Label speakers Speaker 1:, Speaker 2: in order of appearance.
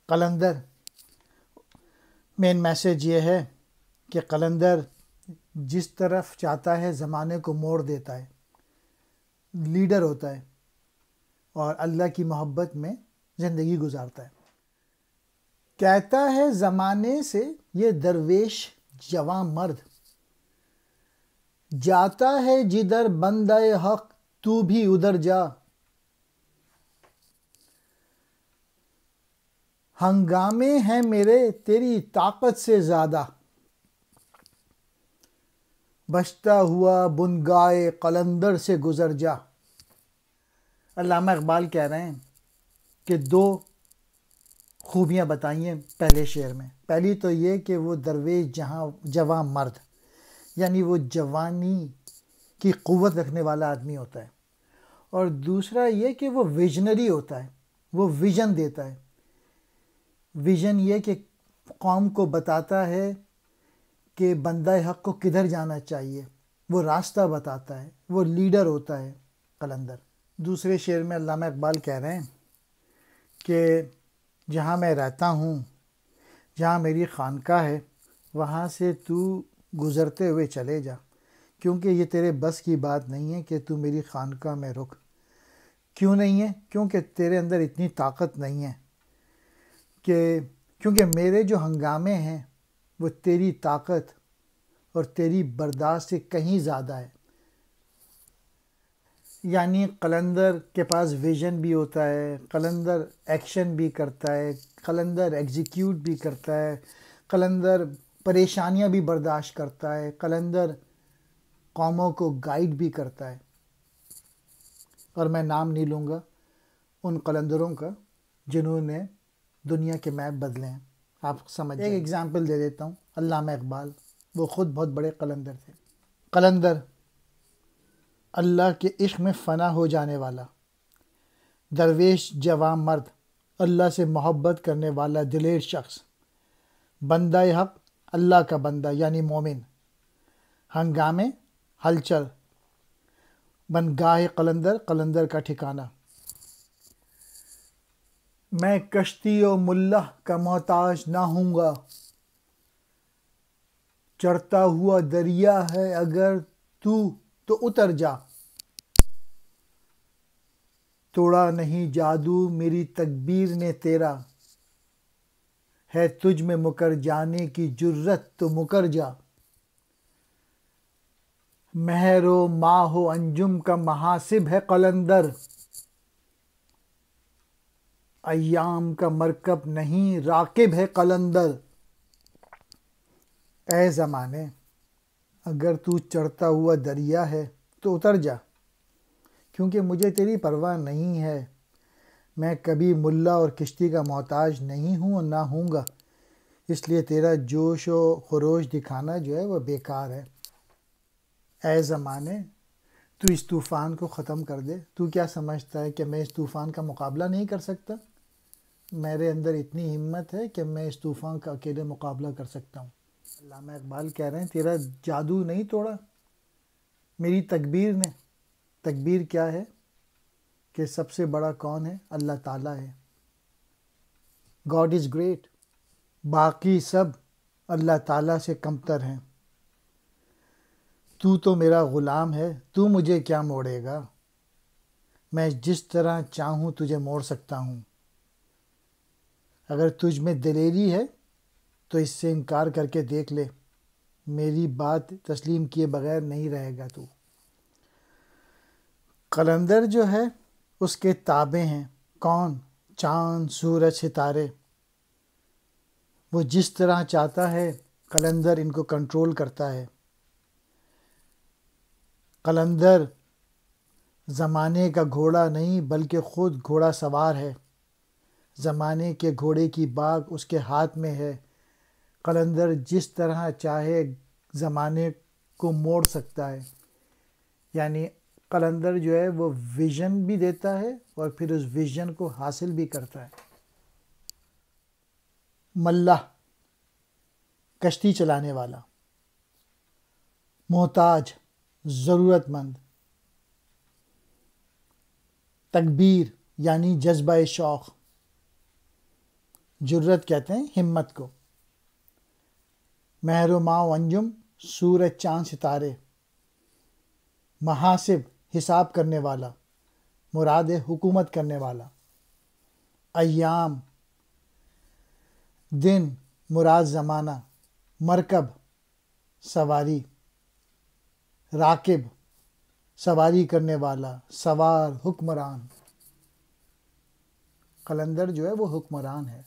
Speaker 1: Qalandar, main message یہ ہے کہ قلندر جس طرف چاہتا ہے زمانے کو موڑ دیتا ہے، لیڈر ہوتا ہے اور اللہ کی محبت میں زندگی گزارتا ہے۔ کہتا ہے زمانے سے یہ درویش جواں مرد، جاتا ہے جدھر بندہ حق تو بھی ادھر جا، ہنگامے ہیں میرے تیری طاقت سے زیادہ، بچتا ہوا بنگائے قلندر سے گزر جا۔ علامہ اقبال کہہ رہے ہیں کہ دو خوبیاں بتائی ہیں پہلے شعر میں۔ پہلی تو یہ کہ وہ درویش جواں مرد، یعنی وہ جوانی کی قوت رکھنے والا آدمی ہوتا ہے، اور دوسرا یہ کہ وہ ویژنری ہوتا ہے، وہ ویژن دیتا ہے۔ ویژن یہ کہ قوم کو بتاتا ہے کہ بندہ حق کو کدھر جانا چاہیے، وہ راستہ بتاتا ہے، وہ لیڈر ہوتا ہے قلندر۔ دوسرے شعر میں علامہ اقبال کہہ رہے ہیں کہ جہاں میں رہتا ہوں، جہاں میری خانقاہ ہے، وہاں سے تو گزرتے ہوئے چلے جا، کیونکہ یہ تیرے بس کی بات نہیں ہے کہ تو میری خانقاہ میں رک۔ کیوں نہیں ہے؟ کیونکہ تیرے اندر اتنی طاقت نہیں ہے، کیونکہ میرے جو ہنگامے ہیں وہ تیری طاقت اور تیری برداشت سے کہیں زیادہ ہے۔ یعنی قلندر کے پاس ویژن بھی ہوتا ہے، قلندر ایکشن بھی کرتا ہے، قلندر ایگزیکیوٹ بھی کرتا ہے، قلندر پریشانیاں بھی برداشت کرتا ہے، قلندر قوموں کو گائیڈ بھی کرتا ہے۔ اور میں نام نہیں لوں گا ان قلندروں کا جنہوں نے دنیا کے میپ بدلے ہیں، آپ سمجھ جائیں۔ ایک ایگزامپل دے دیتا ہوں، علامہ اقبال، وہ خود بہت بڑے قلندر تھے۔ قلندر اللہ کے عشق میں فنا ہو جانے والا، درویش جواں مرد، اللہ سے محبت کرنے والا دلیر شخص، بندہ حق، اللہ کا بندہ یعنی مومن، ہنگامے، ہلچل، بنگاہ قلندر، قلندر کا ٹھکانہ۔ میں کشتی و ملح کا محتاج نہ ہوں گا، چڑھتا ہوا دریا ہے اگر تو اتر جا، توڑا نہیں جادو میری تکبیر نے تیرا، ہے تجھ میں مکر جانے کی جرت تو مکر جا، مہر و ماہ و انجم کا محاسب ہے قلندر، ایام کا مرکب نہیں راکب ہے قلندر۔ اے زمانے، اگر تو چڑھتا ہوا دریا ہے تو اتر جا، کیونکہ مجھے تیری پرواہ نہیں ہے، میں کبھی ملا اور کشتی کا محتاج نہیں ہوں اور نہ ہوں گا، اس لیے تیرا جوش و خروش دکھانا جو ہے وہ بیکار ہے۔ اے زمانے، تو اس طوفان کو ختم کر دے۔ تو کیا سمجھتا ہے کہ میں اس طوفان کا مقابلہ نہیں کر سکتا؟ میرے اندر اتنی ہمت ہے کہ میں اس طوفان کا اکیلے مقابلہ کر سکتا ہوں۔ علامہ اقبال کہہ رہے ہیں تیرا جادو نہیں توڑا میری تکبیر نے۔ تکبیر کیا ہے؟ کہ سب سے بڑا کون ہے؟ اللہ تعالیٰ ہے۔ گاڈ از گریٹ، باقی سب اللہ تعالیٰ سے کمتر ہیں۔ تو میرا غلام ہے، تو مجھے کیا موڑے گا، میں جس طرح چاہوں تجھے موڑ سکتا ہوں۔ اگر تجھ میں دلیری ہے تو اس سے انکار کر کے دیکھ لے، میری بات تسلیم کیے بغیر نہیں رہے گا تو۔ قلندر جو ہے اس کے تابع ہیں کون؟ چاند، سورج، ستارے۔ وہ جس طرح چاہتا ہے قلندر ان کو کنٹرول کرتا ہے۔ قلندر زمانے کا گھوڑا نہیں بلکہ خود گھوڑا سوار ہے، زمانے کے گھوڑے کی باگ اس کے ہاتھ میں ہے۔ قلندر جس طرح چاہے زمانے کو موڑ سکتا ہے، یعنی قلندر جو ہے وہ ویژن بھی دیتا ہے اور پھر اس ویژن کو حاصل بھی کرتا ہے۔ ملح، کشتی چلانے والا، محتاج، ضرورت مند، تکبیر یعنی جذبہ شوق، جرت کہتے ہیں ہمت کو. مہر و ماہ و انجم، سورج چاند ستارے. محاسب حساب کرنے والا، مراد ہے حکومت کرنے والا. ایام دن، مراد زمانہ. مرکب سواری. راکب سواری کرنے والا، سوار، حکمران. قلندر جو ہے وہ حکمران ہے.